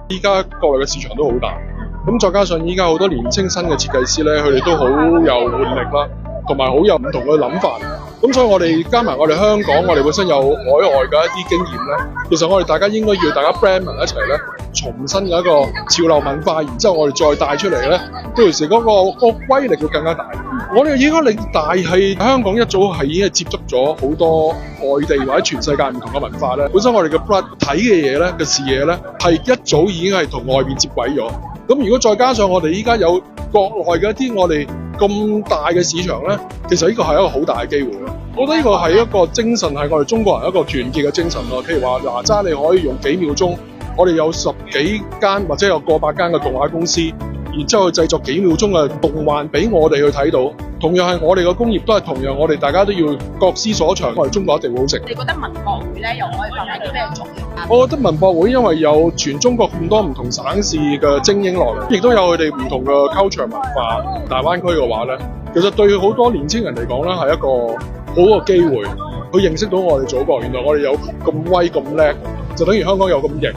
依家國內嘅市場都好大，咁再加上依家好多年青新嘅設計師咧，佢哋都好有活力啦，同埋好有唔同嘅諗法。咁所以我哋加埋我哋香港，我哋本身有海外嘅一啲經驗咧，其實我哋大家應該要大家 brand 埋一齊咧，重新嘅一個潮流文化，然之後我哋再帶出嚟咧，到時嗰個威力會更加大。我哋影響力大係香港一早係已經係接觸咗好多外地或者全世界唔同嘅文化咧。本身我哋嘅 blood 睇嘅嘢咧嘅視野咧係一早已經係同外面接軌咗。咁如果再加上我哋依家有國內嘅一啲我哋咁大嘅市場咧，其實呢個係一個好大嘅機會咯。我覺得呢個係一個精神，係我哋中國人一個團結嘅精神咯。譬如話哪吒，你可以用幾秒鐘，我哋有10幾間或者有過百間嘅動畫公司，然之後去製作幾秒鐘嘅動漫俾我哋去睇到。同樣係我哋嘅工業都係同樣，我哋大家都要各司所長，我哋中國一定會好食。你覺得文博會咧又可以發揮啲咩作用？我覺得文博會因為有全中國咁多唔同省市嘅精英落嚟，亦都有佢哋唔同嘅 culture 文化。大灣區嘅話咧，其實對好多年青人嚟講咧係一個好嘅機會，去認識到我哋祖國。原來我哋有咁威咁叻，就等於香港有咁型。